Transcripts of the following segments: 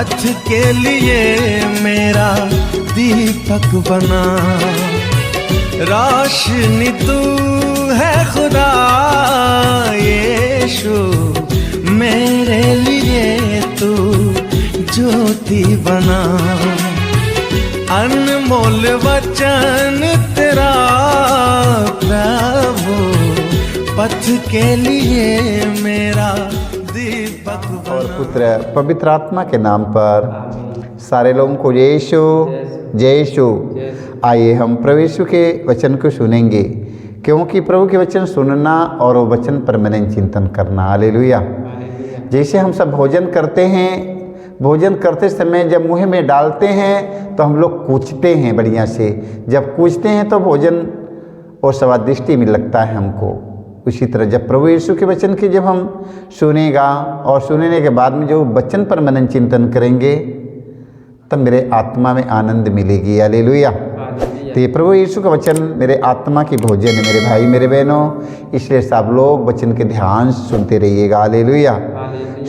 पथ के लिए मेरा दीपक बना। रोशनी तू है खुदा यीशु, मेरे लिए तू ज्योति बना। अनमोल वचन तेरा प्रभु, पथ के लिए मेरा दीपक बना। और पुत्र पवित्र आत्मा के नाम पर सारे लोगों को यीशु यीशु। आइए हम प्रभु यीशु के वचन को सुनेंगे, क्योंकि प्रभु के वचन सुनना और वो वचन पर मैंने चिंतन करना। हालेलुया। जैसे हम सब भोजन करते हैं, भोजन करते समय जब मुंह में डालते हैं तो हम लोग कूचते हैं बढ़िया से। जब कूचते हैं तो भोजन और स्वादिष्टि में लगता है हमको। उसी तरह जब प्रभु यीशु के वचन की जब हम सुनेगा और सुनने के बाद में जो वचन पर मनन चिंतन करेंगे तब मेरे आत्मा में आनंद मिलेगी। हालेलुया। तो ये प्रभु यीशु का वचन मेरे आत्मा की भोजन है मेरे भाई मेरे बहनों, इसलिए सब लोग वचन के ध्यान सुनते रहिएगा। हालेलुया।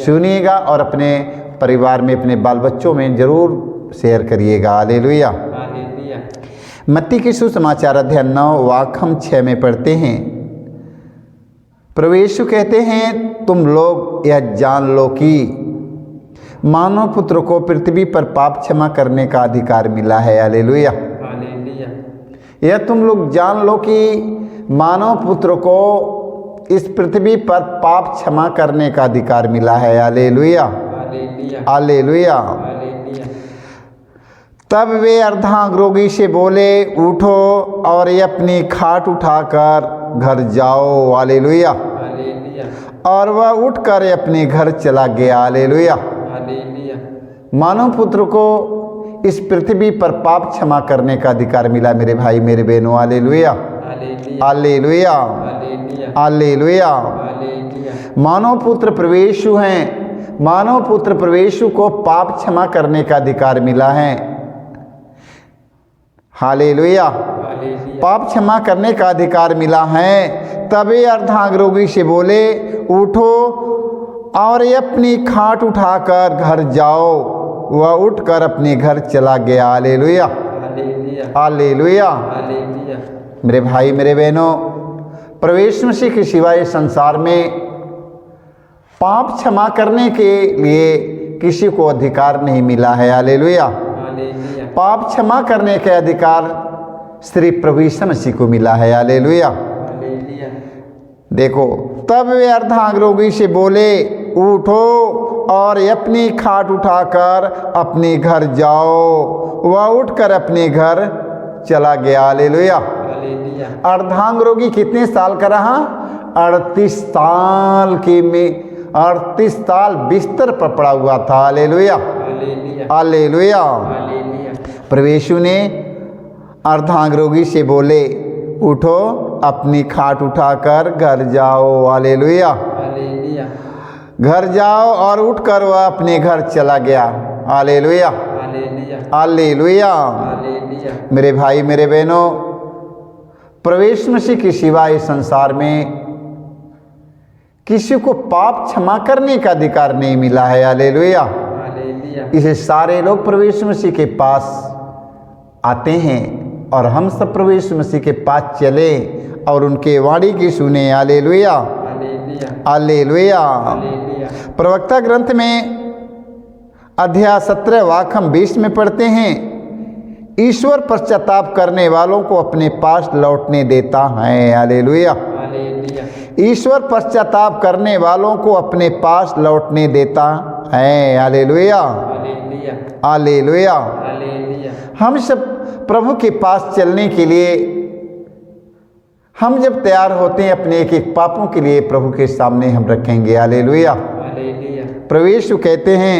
सुनिएगा और अपने परिवार में अपने बाल बच्चों में जरूर शेयर करिएगा। हालेलुया। मत्ती की सुसमाचार अध्याय 9 वाक्य हम 6 में पढ़ते हैं। प्रभु यीशु कहते हैं, तुम लोग यह जान लो कि मानव पुत्र को पृथ्वी पर पाप क्षमा करने का अधिकार मिला है। हालेलुया। यह तुम लोग जान लो कि मानव पुत्र को इस पृथ्वी पर पाप क्षमा करने का अधिकार मिला है। हालेलुया। हालेलुया। तब वे अर्धांग रोगी से बोले, उठो और ये अपनी खाट उठाकर घर जाओ। हालेलुया। और वह उठकर अपने घर चला गया। हालेलुया। मानव पुत्र को इस पृथ्वी पर पाप क्षमा करने का अधिकार मिला मेरे भाई मेरे बहनों। हालेलुया। हालेलुया। हालेलुया। मानव पुत्र प्रभु यीशु हैं। मानव पुत्र प्रभु यीशु को पाप क्षमा करने का अधिकार मिला है। हालेलुया। पाप क्षमा करने का अधिकार मिला है। तभी अर्धांग रोगी से बोले, उठो और ये अपनी खाट उठाकर घर जाओ। वह उठकर अपने घर चला गया। हालेलुया। हालेलुया। मेरे भाई मेरे बहनों, प्रभु यीशु मसीह के सिवा इस संसार में पाप क्षमा करने के लिए किसी को अधिकार नहीं मिला है। हालेलुया। पाप क्षमा करने के अधिकार सिर्फ प्रभु यीशु मसीह को मिला है। हालेलुया। देखो, तब वे अर्धांग रोगी से बोले, उठो और अपनी खाट उठाकर अपने घर जाओ। वह उठकर अपने घर चला गया। हालेलुया। अर्धांग रोगी कितने साल का रहा? 38 साल के में 38 साल बिस्तर पर पड़ा हुआ था। हालेलुया। हालेलुया। प्रभु यीशु ने अर्धांग रोगी से बोले, उठो अपनी खाट उठाकर घर जाओ। हालेलुया। घर जाओ और उठकर वह अपने घर चला गया। हालेलुया। हालेलुया। मेरे भाई मेरे बहनों, प्रभु यीशु मसीह के सिवा इस संसार में किसी को पाप क्षमा करने का अधिकार नहीं मिला है। हालेलुया। इसे सारे लोग प्रभु यीशु मसीह के पास आते हैं और हम सब प्रभु यीशु मसीह के पास चले और उनके वाणी की सुने। हालेलुया। हालेलुया। प्रवक्ता ग्रंथ में अध्याय 17 वाक्य हम 20 में पढ़ते हैं, ईश्वर पश्चाताप करने वालों को अपने पास लौटने देता है। हालेलुया। ईश्वर पश्चाताप करने वालों को अपने पास लौटने देता है। हालेलुया। हालेलुया। हम सब प्रभु के पास चलने के लिए हम जब तैयार होते हैं, अपने एक एक पापों के लिए प्रभु के सामने हम रखेंगे। हालेलुया। प्रभु यीशु कहते हैं,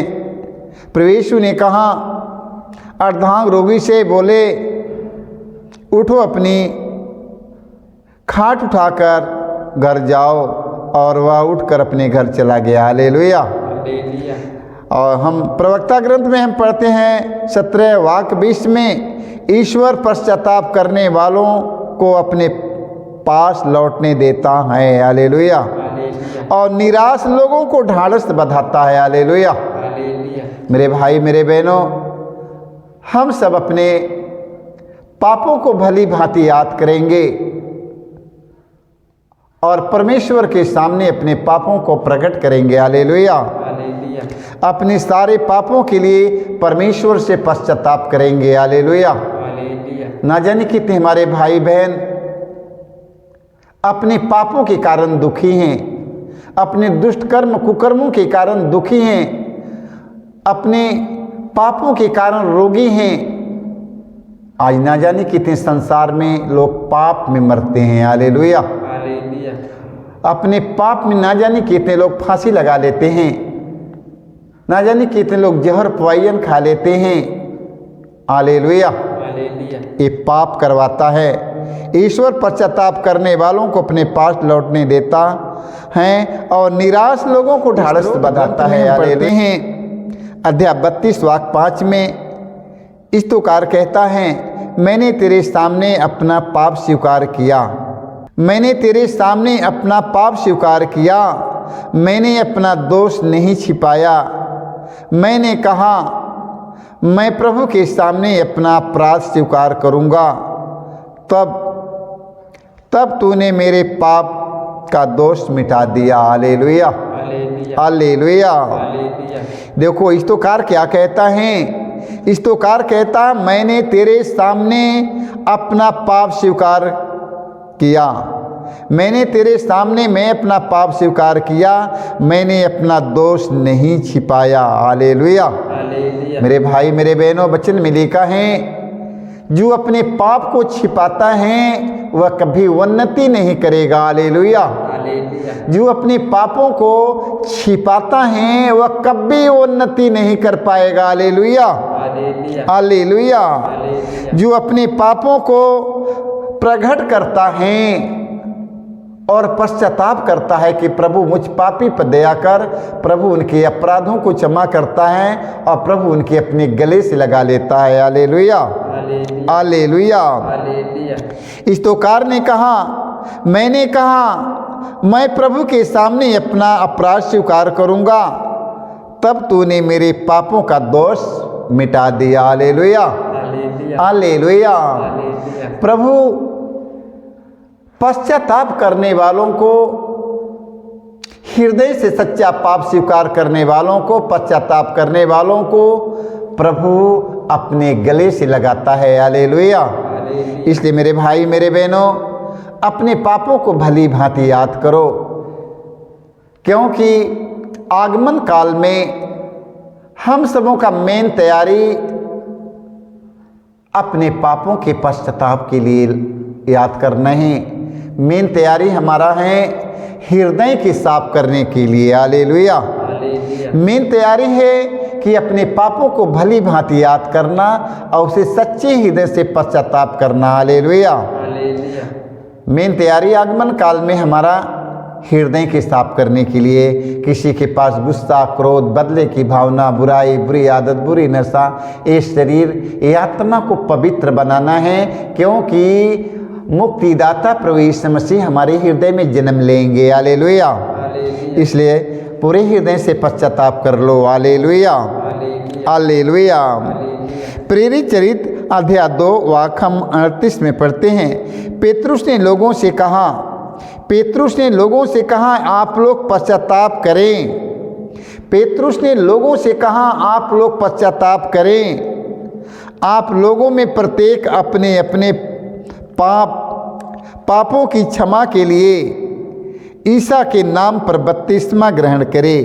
प्रभु यीशु ने कहा अर्धांग रोगी से बोले, उठो अपनी खाट उठाकर घर जाओ। और वह उठकर अपने घर चला गया। हालेलुया। और हम प्रवक्ता ग्रंथ में हम पढ़ते हैं 17 वाक्य 20 में, ईश्वर पश्चाताप करने वालों को अपने पास लौटने देता है। हालेलुया। और निराश लोगों को ढाढ़स बंधाता है। हालेलुया। मेरे भाई मेरे बहनों, हम सब अपने पापों को भली भांति याद करेंगे और परमेश्वर के सामने अपने पापों को प्रकट करेंगे। हालेलुया। अपने सारे पापों के लिए परमेश्वर से पश्चाताप करेंगे। हालेलुया। ना जाने कितने हमारे भाई बहन अपने पापों के कारण दुखी हैं, अपने दुष्ट कर्म कुकर्मों के कारण दुखी हैं, अपने पापों के कारण रोगी हैं। आज ना जाने कितने संसार में लोग पाप में मरते हैं। हालेलुया। अपने पाप में ना जाने कितने लोग फांसी लगा लेते हैं, ना जाने कितने लोग जहर पवाइन खा लेते हैं। हालेलुया। ये पाप करवाता है। ईश्वर पश्चाताप करने वालों को अपने पास लौटने देता है और निराश लोगों को ढाढ़स बताता है। हालेलुया। अध्याय 32 वाक्य 5 में इस प्रकार कहता है, मैंने तेरे सामने अपना पाप स्वीकार किया, मैंने तेरे सामने अपना पाप स्वीकार किया, मैंने अपना दोष नहीं छिपाया। मैंने कहा मैं प्रभु के सामने अपना अपराध स्वीकार करूँगा, तब तूने मेरे पाप का दोष मिटा दिया। हालेलुया। हालेलुया। देखो स्तोत्रकार क्या कहता है, स्तोत्रकार कहता मैंने तेरे सामने अपना पाप स्वीकार किया, मैंने तेरे सामने मैं अपना पाप स्वीकार किया, मैंने अपना दोष नहीं छिपाया। हालेलुया। मेरे भाई मेरे बहनों, वचन में लिखा है जो अपने पाप को छिपाता है वह कभी उन्नति नहीं करेगा। हालेलुया। जो अपने पापों को छिपाता है वह कभी उन्नति नहीं कर पाएगा। हालेलुया। हालेलुया। जो अपने पापों को प्रकट करता है और पश्चाताप करता है कि प्रभु मुझ पापी पर दया कर, प्रभु उनके अपराधों को क्षमा करता है और प्रभु उनके अपने गले से लगा लेता है। हालेलुया। हालेलुया। स्तोत्रकार ने कहा, मैंने कहा मैं प्रभु के सामने अपना अपराध स्वीकार करूंगा, तब तूने मेरे पापों का दोष मिटा दिया। हालेलुया। हालेलुया। प्रभु पश्चाताप करने वालों को, हृदय से सच्चा पाप स्वीकार करने वालों को, पश्चाताप करने वालों को प्रभु अपने गले से लगाता है। हालेलुया। इसलिए मेरे भाई मेरे बहनों, अपने पापों को भली भांति याद करो, क्योंकि आगमन काल में हम सबों का मेन तैयारी अपने पापों के पश्चाताप के लिए याद करना है। मेन तैयारी हमारा है हृदय की साफ करने के लिए। हालेलुया। मेन तैयारी है कि अपने पापों को भली भांति याद करना और उसे सच्चे हृदय से पश्चाताप करना। हालेलुया। मेन तैयारी आगमन काल में हमारा हृदय के साफ करने के लिए, किसी के पास गुस्सा, क्रोध, बदले की भावना, बुराई, बुरी आदत, बुरी नशा, ये शरीर, ये आत्मा को पवित्र बनाना है, क्योंकि मुक्तिदाता प्रभु यीशु मसीह हमारे हृदय में जन्म लेंगे। हालेलुया। इसलिए पूरे हृदय से पश्चाताप कर लो। हालेलुया। हालेलुया। प्रेरित चरित्र अध्याय 2 वाक्य 38 में पढ़ते हैं, पेतरुस ने लोगों से कहा, पेतरुस ने लोगों से कहा आप लोग पश्चाताप करें। पेतरुस ने लोगों से कहा आप लोग पश्चाताप करें। आप लोगों में प्रत्येक अपने अपने पापों की क्षमा के लिए ईसा के नाम पर बपतिस्मा ग्रहण करें।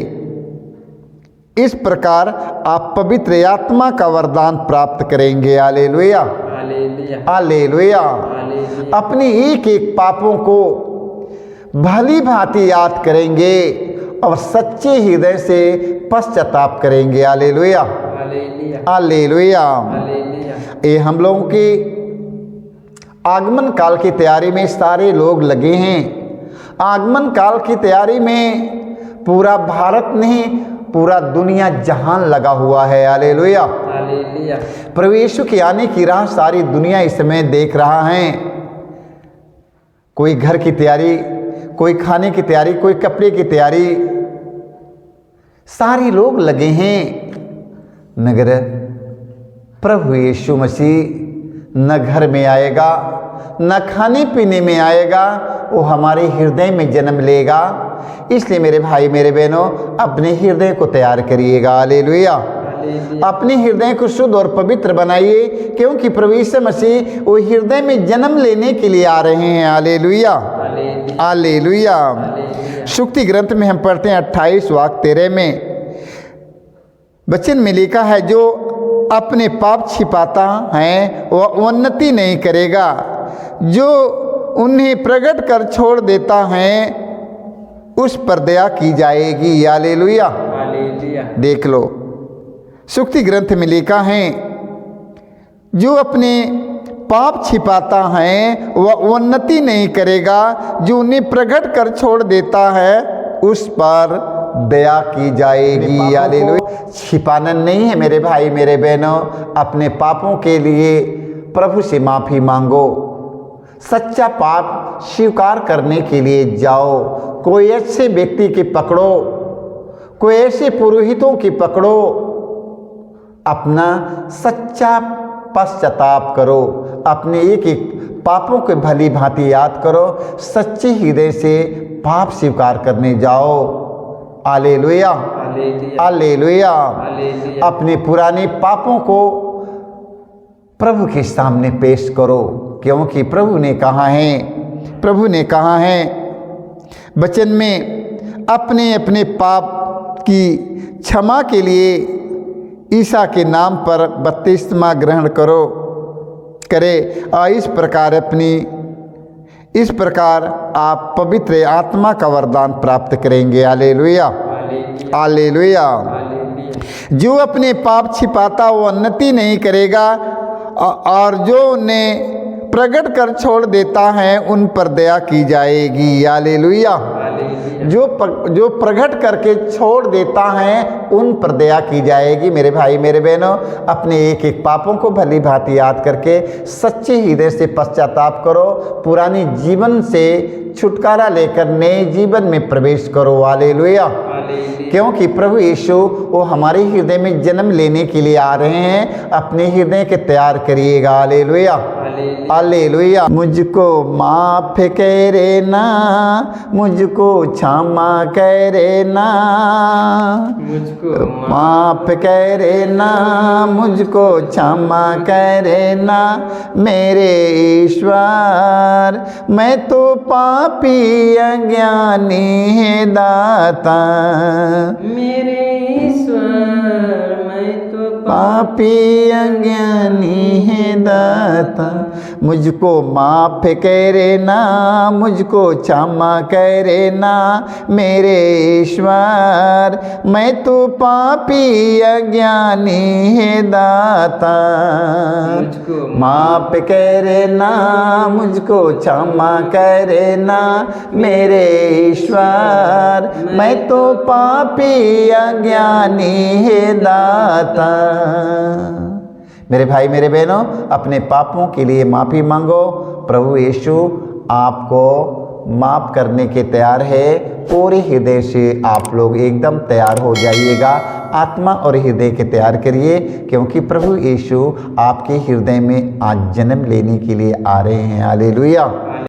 इस प्रकार आप पवित्र आत्मा का वरदान प्राप्त करेंगे। हालेलुया। हालेलुया। अपने एक एक पापों को भली भांति याद करेंगे और सच्चे हृदय से पश्चाताप करेंगे। हालेलुया। हालेलुया। ये हम लोगों की आगमन काल की तैयारी में सारे लोग लगे हैं। आगमन काल की तैयारी में पूरा भारत नहीं, पूरा दुनिया जहान लगा हुआ है। हालेलुया। प्रभु यीशु के आने की राह सारी दुनिया इस समय देख रहा है। कोई घर की तैयारी, कोई खाने की तैयारी, कोई कपड़े की तैयारी, सारे लोग लगे हैं। मगर प्रभु यीशु मसीह न घर में आएगा, न खाने पीने में आएगा, वो हमारे हृदय में जन्म लेगा। इसलिए मेरे भाई मेरे बहनों, अपने हृदय को तैयार करिएगा। हालेलुया। अपने हृदय को शुद्ध और पवित्र बनाइए, क्योंकि प्रभु यीशु मसीह वो हृदय में जन्म लेने के लिए आ रहे हैं। Hallelujah, hallelujah. सुक्ति ग्रंथ में हम पढ़ते हैं 28 वाक्य 13 में वचन में लिखा है, जो अपने पाप छिपाता है वह उन्नति नहीं करेगा, जो उन्हें प्रकट कर छोड़ देता है उस पर दया की जाएगी। हालेलुया। देख लो, सुक्ति ग्रंथ में लिखा है, जो अपने पाप छिपाता है वह उन्नति नहीं करेगा, जो उन्हें प्रकट कर छोड़ देता है उस पर दया की जाएगी। हालेलुया। छिपाना नहीं है मेरे भाई मेरे बहनों, अपने पापों के लिए प्रभु से माफ़ी मांगो, सच्चा पाप स्वीकार करने के लिए जाओ। कोई ऐसे व्यक्ति की पकड़ो, कोई ऐसे पुरोहितों की पकड़ो, अपना सच्चा पश्चाताप करो, अपने एक एक पापों के भली भांति याद करो, सच्चे हृदय से पाप स्वीकार करने जाओ। Hallelujah, hallelujah. अपने पुराने पापों को प्रभु के सामने पेश करो, क्योंकि प्रभु ने कहा है वचन में, अपने अपने पाप की क्षमा के लिए ईसा के नाम पर बपतिस्मा ग्रहण करे और इस प्रकार आप पवित्र आत्मा का वरदान प्राप्त करेंगे। Hallelujah, hallelujah. जो अपने पाप छिपाता वो उन्नति नहीं करेगा, और जो उन्हें प्रकट कर छोड़ देता है उन पर दया की जाएगी। हालेलुया। जो प्रकट करके छोड़ देता है उन पर दया की जाएगी। मेरे भाई मेरे बहनों, अपने एक एक पापों को भली भांति याद करके सच्चे हृदय से पश्चाताप करो, पुरानी जीवन से छुटकारा लेकर नए जीवन में प्रवेश करो। हालेलुया। क्योंकि प्रभु यीशु वो हमारे हृदय में जन्म लेने के लिए आ रहे हैं। अपने हृदय के तैयार करिएगा। Hallelujah, hallelujah. मुझको माफ करे ना, मुझको क्षमा करे ना, मुझको माफ करे ना, मुझको क्षमा करे ना, मेरे ईश्वर मैं तो पापी अज्ञानी है दाता, मेरे ईश्वर मैं तो पापी अज्ञानी है दाता, मुझको माफ करे ना, मुझको क्षमा करे ना, मेरे ईश्वर मैं तो पापी अज्ञानी है दाता, मुझको माफ करे ना, मुझको क्षमा करे ना, मेरे ईश्वर मैं तो पापी अज्ञानी है दाता। मेरे भाई मेरे बहनों, अपने पापों के लिए माफ़ी मांगो। प्रभु यीशु आपको माफ़ करने के तैयार है। पूरे हृदय से आप लोग एकदम तैयार हो जाइएगा। आत्मा और हृदय के तैयार करिए, क्योंकि प्रभु यीशु आपके हृदय में आज जन्म लेने के लिए आ रहे हैं। हालेलुया।